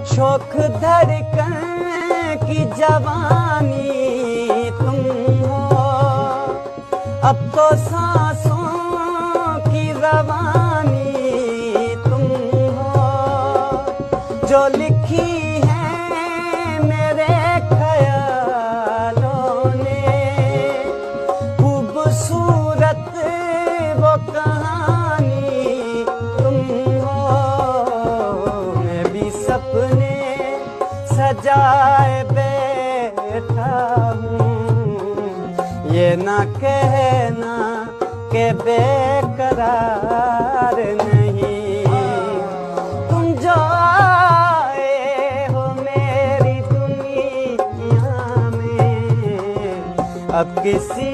शोख धड़कन की जवानी तुम हो, अब तो सांसों की रवानी तुम हो, जो लिखी है मेरे ख्यालों ने, खूबसूरत वो कहानी तुम हो। मैं भी सपने सजाए बैठा हूँ, ये ना कहना के बेकरार नहीं। तुम जो आए हो मेरी दुनिया में, अब किसी